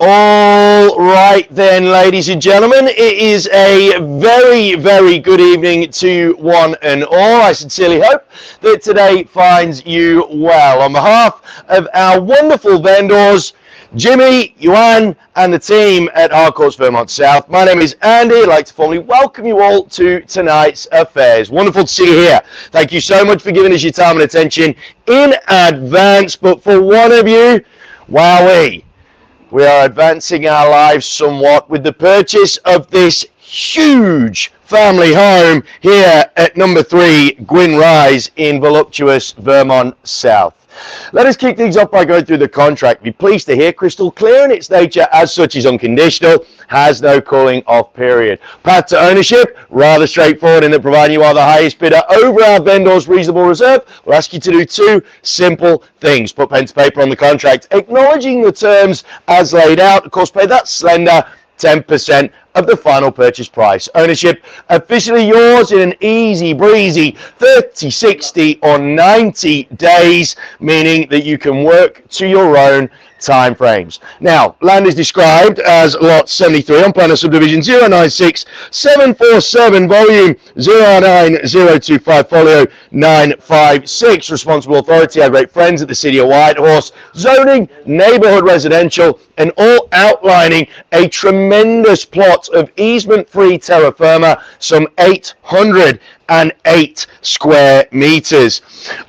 All right then, ladies and gentlemen, it is a very, very good evening to one and all. I sincerely hope that today finds you well. On behalf of our wonderful vendors, Jimmy, Yuan, and the team at Harcourts Vermont South, my name is Andy. I'd like to formally welcome you all to tonight's affairs. Wonderful to see you here. Thank you so much for giving us your time and attention in advance. But for one of you, wowee, we are advancing our lives somewhat with the purchase of this huge family home here at number 3 Gwyn Rise in voluptuous Vermont South. Let us kick things off by going through the contract. Be pleased to hear crystal clear in its nature, as such is unconditional, has no cooling off period. Path to ownership, rather straightforward in that providing you are the highest bidder over our vendor's reasonable reserve, we'll ask you to do 2 simple things. Put pen to paper on the contract, acknowledging the terms as laid out. Of course, pay that slender 10% of the final purchase price. Ownership officially yours in an easy breezy 30, 60 or 90 days, meaning that you can work to your own time frames. Now, land is described as lot 73 on plan of subdivision 096747, volume 090254, folio 956. Responsible authority, our great friends at the City of Whitehorse. Zoning, neighborhood residential, and all outlining a tremendous plot of easement-free terra firma, some 808 square meters.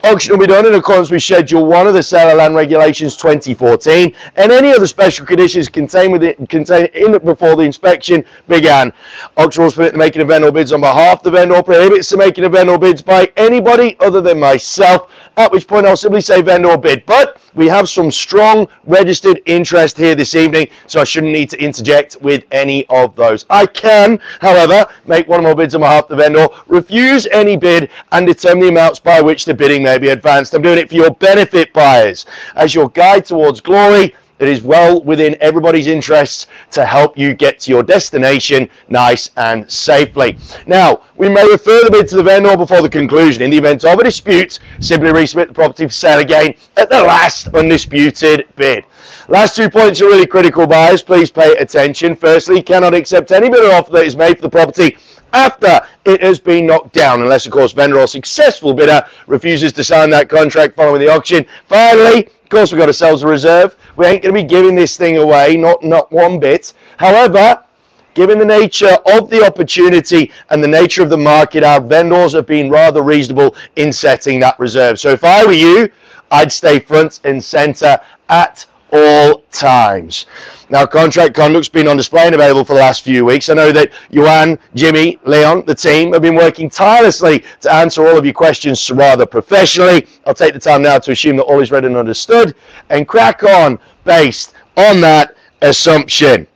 Auction will be done in accordance with Schedule 1 of the Sale of Land Regulations 2014, and any other special conditions contained in it before the inspection began. Auction rules permit the making of vendor bids on behalf of the vendor, prohibits the making of vendor bids by anybody other than myself, at which point I'll simply say vendor bid. But we have some strong registered interest here this evening, so I shouldn't need to interject with any of those. I can, however, make one or more bids on behalf of the vendor, refuse any bid, and determine the amounts by which the bidding may be advanced. I'm doing it for your benefit, buyers. As your guide towards glory, it is well within everybody's interests to help you get to your destination nice and safely. Now, we may refer the bid to the vendor before the conclusion. In the event of a dispute, simply resubmit the property for sale again at the last undisputed bid. Last 2 points are really critical, buyers. Please pay attention. Firstly, cannot accept any bid or offer that is made for the property after it has been knocked down, unless, of course, vendor or successful bidder refuses to sign that contract following the auction. Finally, of course, we've got ourselves a reserve. We ain't going to be giving this thing away, not one bit. However, given the nature of the opportunity and the nature of the market, our vendors have been rather reasonable in setting that reserve. So if I were you, I'd stay front and center at all times. Now, contract conduct's been on display and available for the last few weeks. I know that Yuan, Jimmy, Leon, the team have been working tirelessly to answer all of your questions rather professionally. I'll take the time now to assume that all is read and understood and crack on based on that assumption.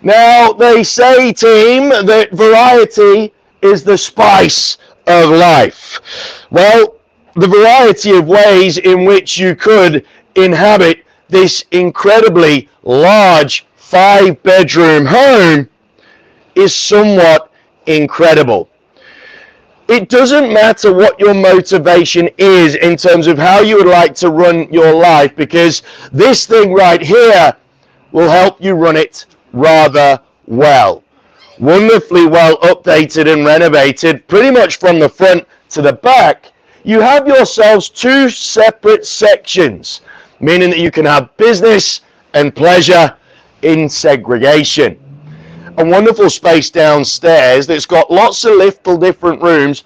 Now, they say, team, that variety is the spice of life. Well, the variety of ways in which you could inhabit this incredibly large 5-bedroom home is somewhat incredible. It doesn't matter what your motivation is in terms of how you would like to run your life, because this thing right here will help you run it rather well. Wonderfully well updated and renovated, pretty much from the front to the back. You have yourselves 2 separate sections, meaning that you can have business and pleasure in segregation. A wonderful space downstairs that's got lots of little different rooms,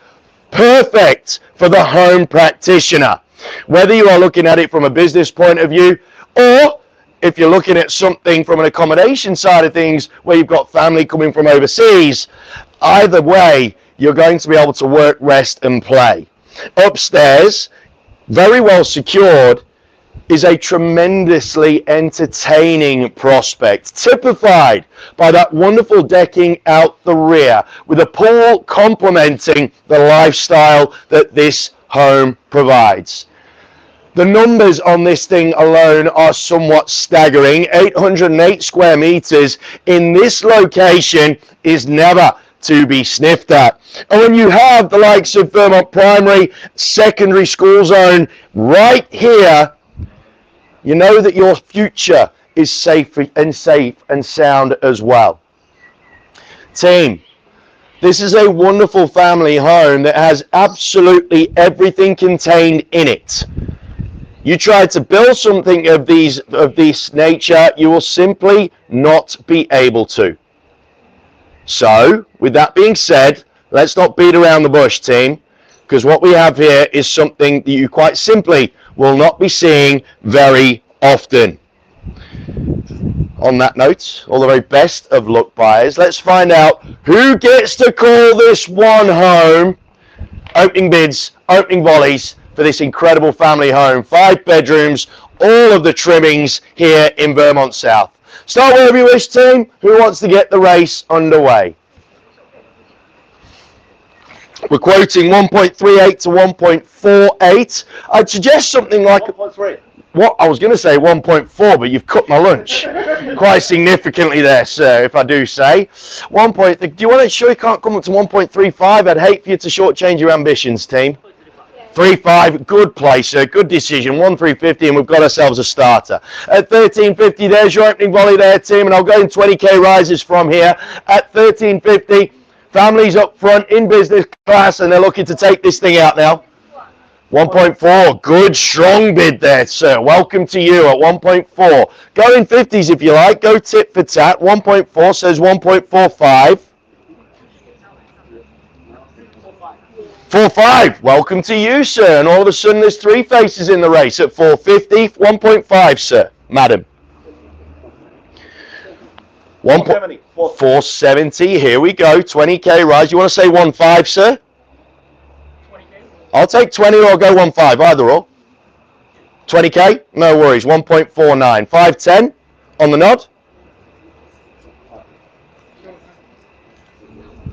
perfect for the home practitioner. Whether you are looking at it from a business point of view, or if you're looking at something from an accommodation side of things where you've got family coming from overseas, either way, you're going to be able to work, rest and play. Upstairs, very well secured, is a tremendously entertaining prospect, typified by that wonderful decking out the rear, with a pool complementing the lifestyle that this home provides. The numbers on this thing alone are somewhat staggering. 808 square meters in this location is never to be sniffed at. And when you have the likes of Vermont primary, secondary school zone right here, you know that your future is safe and sound as well. Team, this is a wonderful family home that has absolutely everything contained in it. You try to build something of this nature, you will simply not be able to. So, with that being said, let's not beat around the bush, team, because what we have here is something that you quite simply will not be seeing very often. On that note, all the very best of luck, buyers. Let's find out who gets to call this one home. Opening bids, opening volleys for this incredible family home. 5 bedrooms, all of the trimmings here in Vermont South. Start wherever you wish, team. Who wants to get the race underway? We're quoting 1.38 to 1.48. I'd suggest something like 1.3. What I was going to say 1.4, but you've cut my lunch quite significantly there, sir, if I do say. 1. Do you want to show you can't come up to 1.35? I'd hate for you to shortchange your ambitions, team. 3.5, good play, sir, good decision. 1.350, and we've got ourselves a starter. At 13.50, there's your opening volley there, team, and I'll go in 20k rises from here. At 13.50, families up front in business class, and they're looking to take this thing out now. 1.4, good strong bid there, sir. Welcome to you at 1.4. Go in 50s if you like. Go tit for tat. 1.4 says 1.45. 4.5. Welcome to you, sir. And all of a sudden there's 3 faces in the race at 4.50. 1.5, sir. Madam. 470. Here we go. 20k rise. You want to say 1.5, sir? I'll take 20 or I'll go 1.5, either or. 20k? No worries. 1.49. 5.10 on the nod.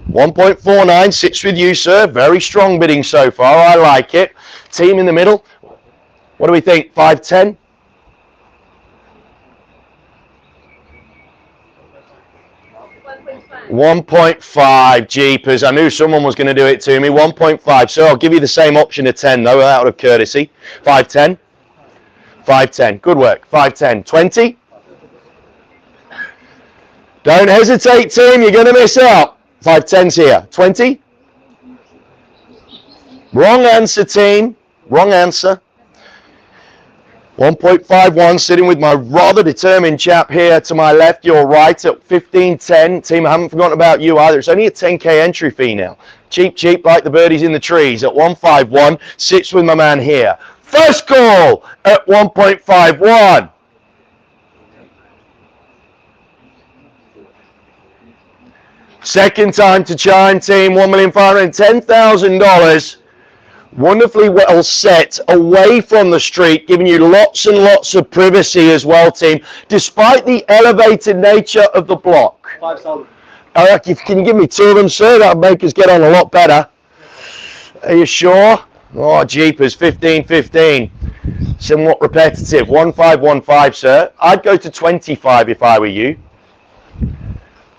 1.49 sits with you, sir. Very strong bidding so far. I like it. Team in the middle. What do we think? 5.10? $1.5, jeepers. I knew someone was going to do it to me. 1.5. So I'll give you the same option of 10, though, out of courtesy. 5.10. 5.10. Good work. 5.10. 20. Don't hesitate, team. You're going to miss out. 5.10's here. 20. Wrong answer, team. Wrong answer. 1.51, sitting with my rather determined chap here to my left, your right at 15.10. Team, I haven't forgotten about you either. It's only a 10k entry fee now. Cheap, cheap, like the birdies in the trees at 1.51. Sits with my man here. First call at 1.51. Second time to chime, team. $1,510,000. Wonderfully well set away from the street, giving you lots and lots of privacy as well, team, despite the elevated nature of the block. 5,000. Can you give me 2 of them, sir? That'll make us get on a lot better. Are you sure? Oh, jeepers, 15.15. Somewhat repetitive. 1.515, sir. I'd go to 25 if I were you.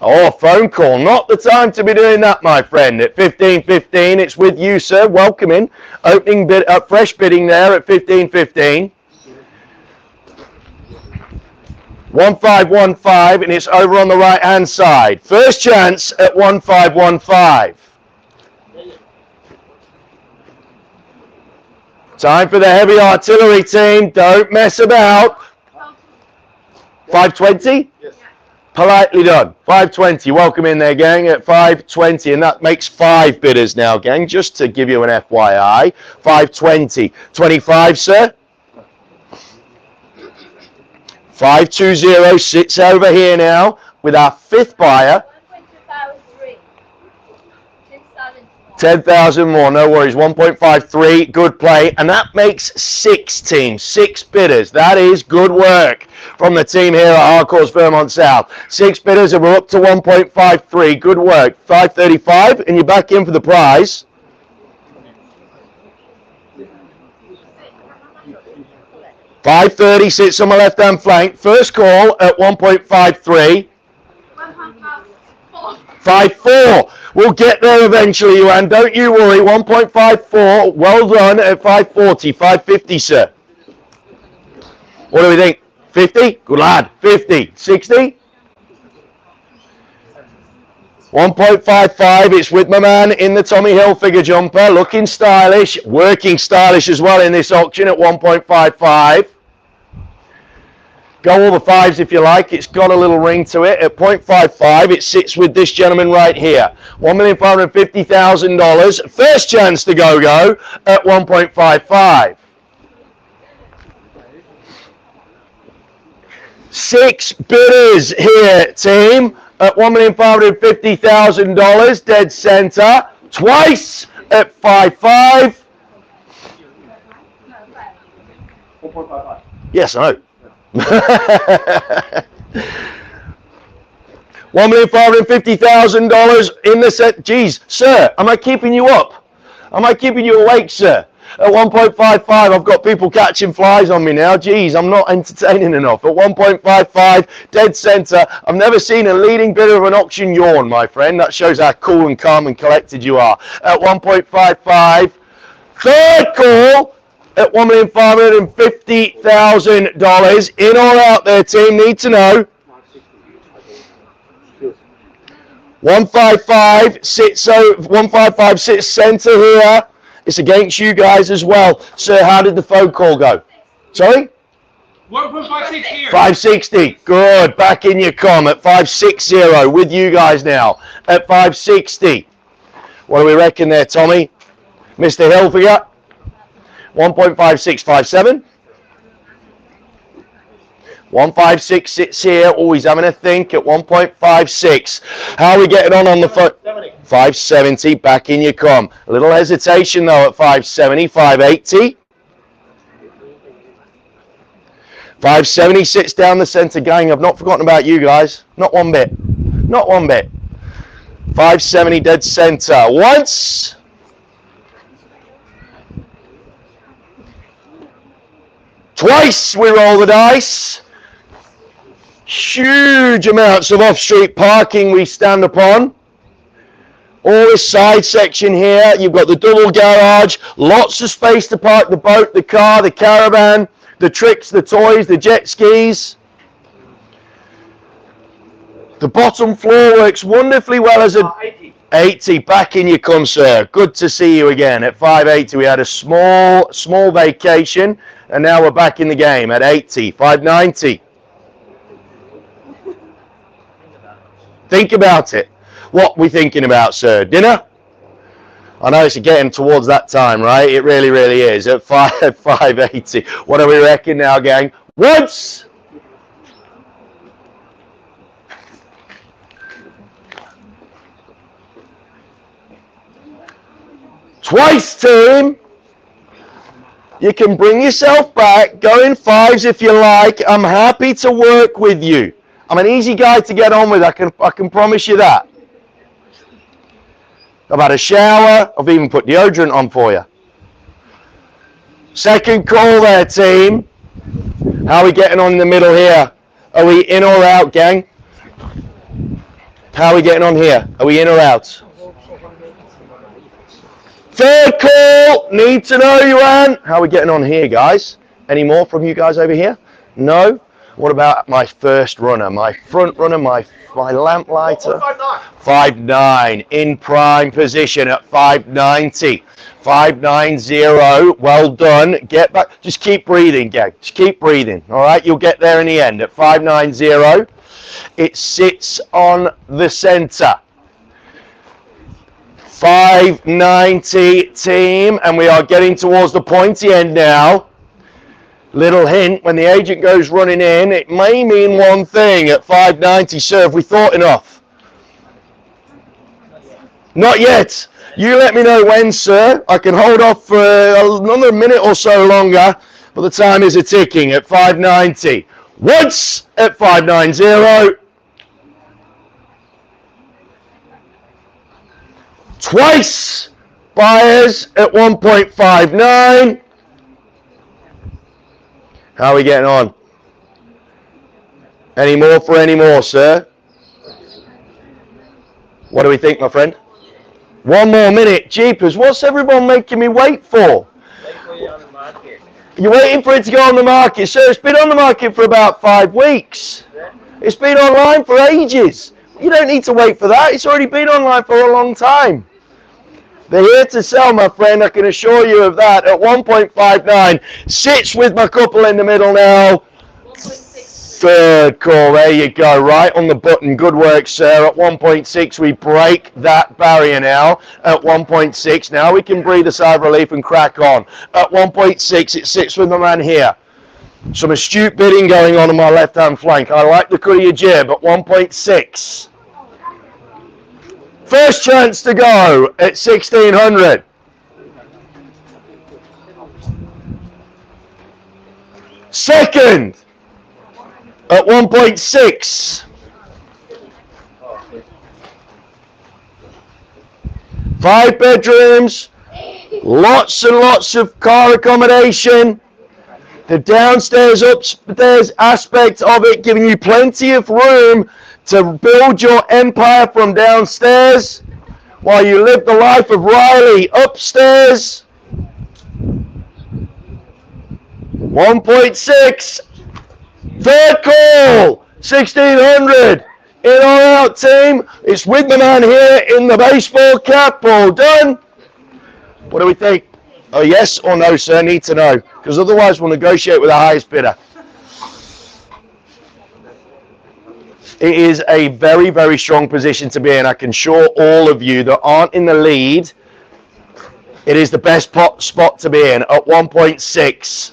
Oh, phone call. Not the time to be doing that, my friend. At 15.15, it's with you, sir. Welcome in. Opening bid, fresh bidding there at 15.15. 1.515, and it's over on the right-hand side. First chance at 1.515. Time for the heavy artillery, team. Don't mess about. 5.20? Yes. Politely done. 5.20. Welcome in there, gang, at 5.20. And that makes 5 bidders now, gang, just to give you an FYI. 5.20. 25, sir. 5.20 sits over here now with our 5th buyer. 10,000 more, no worries. 1.53, good play. And that makes 6 teams, 6 bidders. That is good work from the team here at Hardcourts Vermont South. 6 bidders, and we're up to 1.53. Good work. 5.35, and you're back in for the prize. $5.30 sits on my left-hand flank. First call at 1.53. 5.4. We'll get there eventually, Johan. Don't you worry. 1.54. Well done at 5.40. 5.50, sir. What do we think? 50? Good lad. 50. 60? 1.55. It's with my man in the Tommy Hilfiger jumper. Looking stylish. Working stylish as well in this auction at 1.55. Go all the fives if you like. It's got a little ring to it. At 0.55, it sits with this gentleman right here. $1,550,000. First chance to go at 1.55. 6 bidders here, team, at $1,550,000. Dead center. Twice at 5.5. 1.55. Yes, I know. $1,550,000 in the set. Geez, sir, am I keeping you up? Am I keeping you awake, sir? At 1.55, I've got people catching flies on me now. Geez, I'm not entertaining enough. At 1.55, dead center. I've never seen a leading bidder of an auction yawn, my friend. That shows how cool and calm and collected you are. At 1.55, third call. At $1,550,000. In or out there, team? Need to know. 155 sits over. 155 sits center here. It's against you guys as well, sir. How did the phone call go? Sorry. 1.56 here. 560. Good. Back in your com at 560 with you guys now at 560. What do we reckon there, Tommy? Mr. Hilfiger. 1.5657. 156 sits here. Oh, he's having a think at 1.56. How are we getting on the phone? 570. Back in your com. A little hesitation though at 570. 580. 570 sits down the center, gang. I've not forgotten about you guys. Not one bit. Not one bit. 570 dead center. Once. Twice we roll the dice. Huge amounts of off-street parking we stand upon. All this side section here. You've got the double garage. Lots of space to park the boat, the car, the caravan, the tricks, the toys, the jet skis. The bottom floor works wonderfully well as a 80. Back in your come, sir. Good to see you again. At 580 we had a small vacation. And now we're back in the game at 80, 590. Think about it. What we thinking about, sir? Dinner? I know it's getting towards that time, right? It really, really is. At 580. What do we reckon now, gang? Once. Twice, team. You can bring yourself back, go in fives if you like. I'm happy to work with you. I'm an easy guy to get on with, I can promise you that. I've had a shower, I've even put deodorant on for you. Second call there, team. How are we getting on in the middle here? Are we in or out, gang? How are we getting on here? Are we in or out? Third call, need to know, Johan. How are we getting on here, guys? Any more from you guys over here? No? What about my first runner, my front runner, my lamplighter? 5.9 in prime position at 590. 590, well done. Get back, just keep breathing, gang. Just keep breathing, all right? You'll get there in the end at 590. It sits on the center. 590 team, and we are getting towards the pointy end now. Little hint, when the agent goes running in, it may mean one thing at 590, sir. Have we thought enough? Not yet. You let me know when, sir. I can hold off for another minute or so longer, but the time is a-ticking at 590. Once at 590. Twice, buyers at 1.59. How are we getting on? Any more for any more, sir? What do we think, my friend? 1 more minute. Jeepers, what's everyone making me wait for? You're waiting for it to go on the market. Sir, it's been on the market for about 5 weeks. It's been online for ages. You don't need to wait for that. It's already been online for a long time. They're here to sell, my friend. I can assure you of that. At 1.59. Sits with my couple in the middle now. Third call, there you go, right on the button. Good work, sir. At 1.6, we break that barrier now. At 1.6, now we can breathe a sigh of relief and crack on. At 1.6, it sits with the man here. Some astute bidding going on my left-hand flank. I like the cut of your jib at 1.6. First chance to go at 1,600. Second. At 1.6. 5 bedrooms, lots and lots of car accommodation. The downstairs, upstairs aspect of it giving you plenty of room to build your empire from downstairs while you live the life of Riley upstairs. 1.6. Third call, 1,600. In or out, team. It's with the man here in the baseball cap. All done. What do we think? Oh, yes or no, sir? Need to know. Because otherwise we'll negotiate with the highest bidder. It is a very, very strong position to be in. I can assure all of you that aren't in the lead, it is the best spot to be in at 1.6.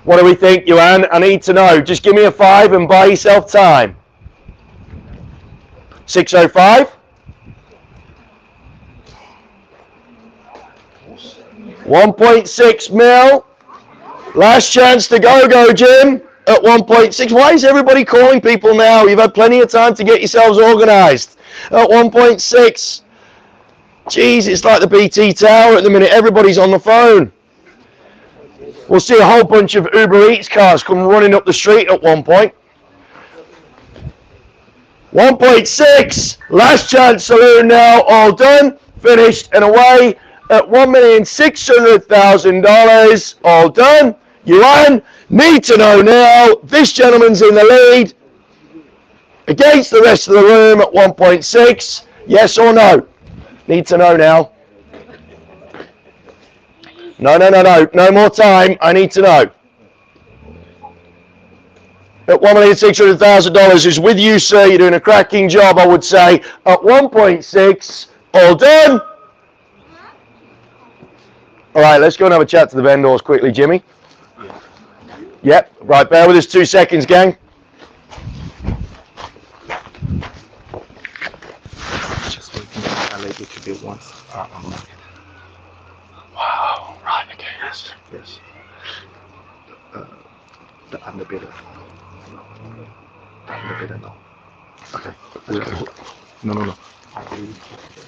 What do we think, Johan? I need to know. Just give me a 5 and buy yourself time. 605. 1.6 mil. Last chance to go, Jim. At 1.6. Why is everybody calling people now? You've had plenty of time to get yourselves organised. At 1.6. Jeez, it's like the BT Tower at the minute. Everybody's on the phone. We'll see a whole bunch of Uber Eats cars come running up the street at one point. 1.6, last chance saloon now, all done, finished and away at $1,600,000, all done. Yuan, need to know now, this gentleman's in the lead against the rest of the room at 1.6, yes or no? Need to know now. No more time. I need to know. At $1,600,000 is with you, sir. You're doing a cracking job, I would say. At 1.6, all done. All right, let's go and have a chat to the vendors quickly, Jimmy. Yep, right, bear with us 2 seconds, gang. Just waiting for a lady to be once. Wow, right, okay, yes. Yes. The underbidder. The underbidder, no. Okay. No. No,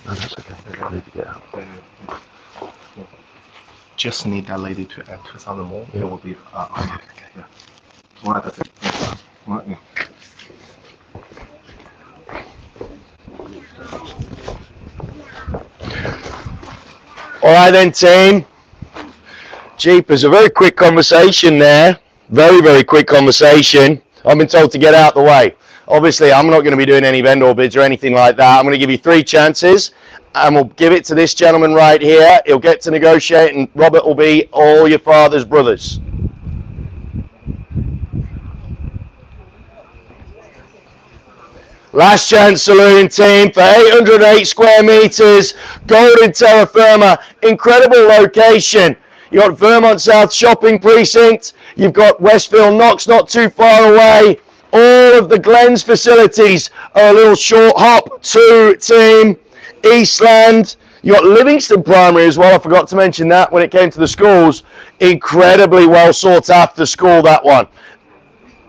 that's okay. I need to get out. Just need that lady to add 2,000 more. It will be. Okay. Yeah. Right, that's it. Right, yeah. All right then, team. Jeepers, a very quick conversation there. Very, very quick conversation. I've been told to get out the way. Obviously, I'm not going to be doing any vendor bids or anything like that. I'm going to give you 3 chances, and we'll give it to this gentleman right here. He'll get to negotiate, and Robert will be all your father's brothers. Last chance saloon, team, for 808 square meters, golden terra firma, incredible location. You've got Vermont South Shopping Precinct, you've got Westfield Knox not too far away. All of the Glens facilities are a little short hop to team. Eastland, you've got Livingston Primary as well, I forgot to mention that when it came to the schools. Incredibly well sought after school, that one.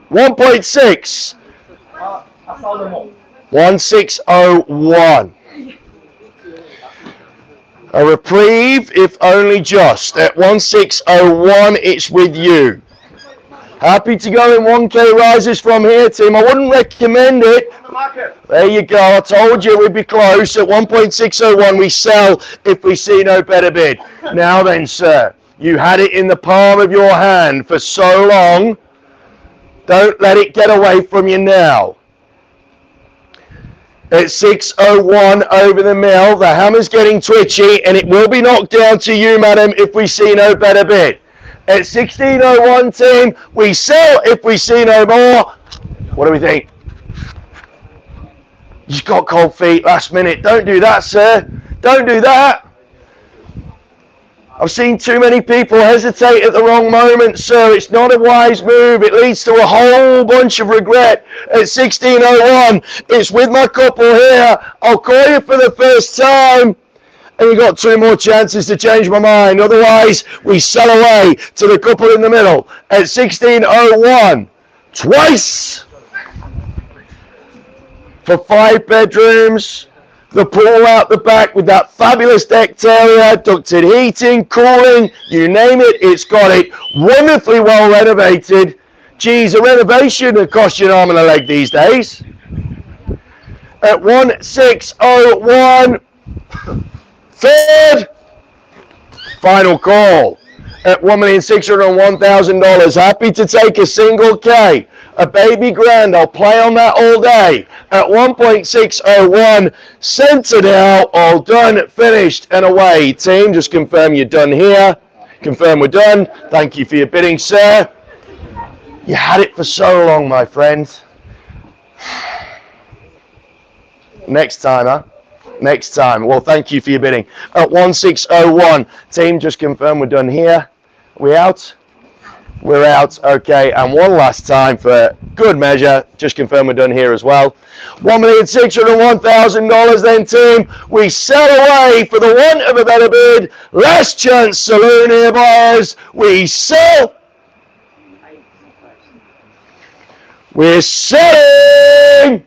1.6. 1601. A reprieve, if only just. At 1601, it's with you. Happy to go in 1K rises from here, team. I wouldn't recommend it. There you go. I told you we'd be close. At 1.601, we sell if we see no better bid. Now then, sir, you had it in the palm of your hand for so long. Don't let it get away from you now. At 601 over the mill, the hammer's getting twitchy, and it will be knocked down to you, madam, if we see no better bid. At 1601, team, we sell if we see no more. What do we think? Just got cold feet last minute. Don't do that, sir. Don't do that. I've seen too many people hesitate at the wrong moment, sir. It's not a wise move. It leads to a whole bunch of regret. At 1601, it's with my couple here. I'll call you for the first time. And you got 2 more chances to change my mind. Otherwise, we sell away to the couple in the middle. At 1601, twice. For 5 bedrooms, the pool out the back with that fabulous deck area, ducted heating, cooling, you name it, it's got it. Wonderfully well renovated. Geez, a renovation would cost you an arm and a leg these days. At 1601, third, final call. At $1,601,000, happy to take a single K. A baby grand, I'll play on that all day. At 1.601, centered out, all done, finished, and away. Team, just confirm you're done here. Confirm we're done. Thank you for your bidding, sir. You had it for so long, my friend. Next time, huh? Next time. Well, thank you for your bidding. At 1601, team, just confirm we're done here. We out? We're out. Okay, and one last time for good measure, just confirm we're done here as well. $1,601,000 then, team. We sell away for the want of a better bid. Last chance saloon here, buyers. We sell. We're selling.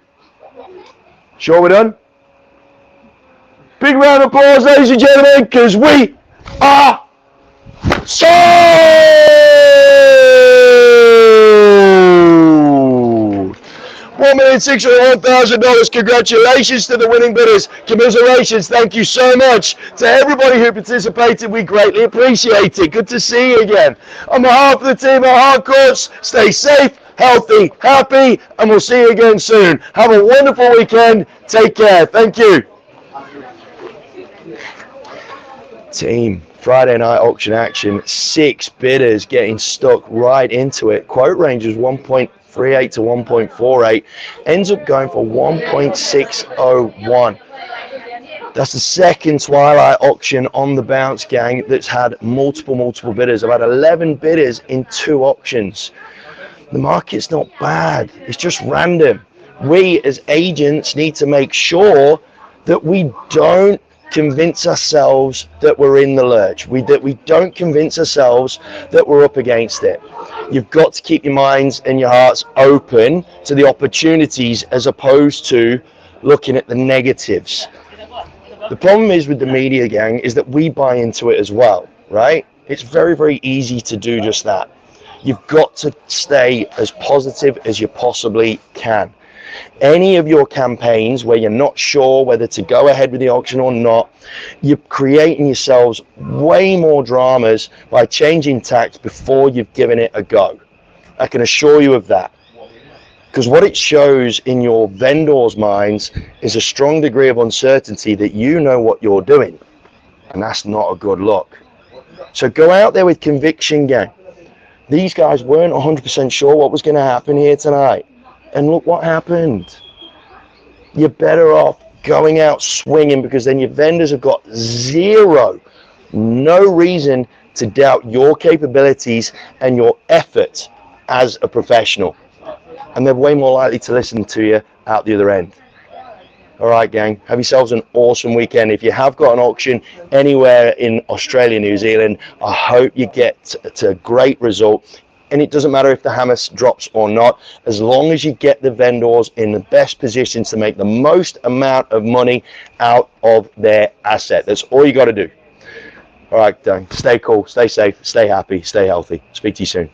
Sure we're done? Big round of applause, ladies and gentlemen, because we are sold! $1,601,000. Congratulations to the winning bidders. Commiserations. Thank you so much to everybody who participated. We greatly appreciate it. Good to see you again. On behalf of the team at Hardcourts, stay safe, healthy, happy, and we'll see you again soon. Have a wonderful weekend. Take care. Thank you. Team, Friday night auction action, 6 bidders getting stuck right into it. Quote range was 1.38 to 1.48, ends up going for 1.601. That's the second Twilight auction on the bounce, gang, that's had multiple bidders. I've had 11 bidders in 2 auctions. The market's not bad, it's just random. We as agents need to make sure that we don't convince ourselves that we're in the lurch, that we don't convince ourselves that we're up against it. You've got to keep your minds and your hearts open to the opportunities as opposed to looking at the negatives. The problem is with the media, gang, is that we buy into it as well, right? It's very easy to do just that. You've got to stay as positive as you possibly can. Any of your campaigns where you're not sure whether to go ahead with the auction or not, you're creating yourselves way more dramas by changing tacks before you've given it a go. I can assure you of that. Because what it shows in your vendors' minds is a strong degree of uncertainty that you know what you're doing. And that's not a good look. So go out there with conviction, gang. These guys weren't 100% sure what was going to happen here tonight. And look what happened. You're better off going out swinging, because then your vendors have got no reason to doubt your capabilities and your effort as a professional. And they're way more likely to listen to you out the other end. All right, gang, have yourselves an awesome weekend. If you have got an auction anywhere in Australia, New Zealand, I hope you get to a great result. And it doesn't matter if the hammer drops or not, as long as you get the vendors in the best positions to make the most amount of money out of their asset. That's all you got to do. All right, stay cool, stay safe, stay happy, stay healthy. Speak to you soon.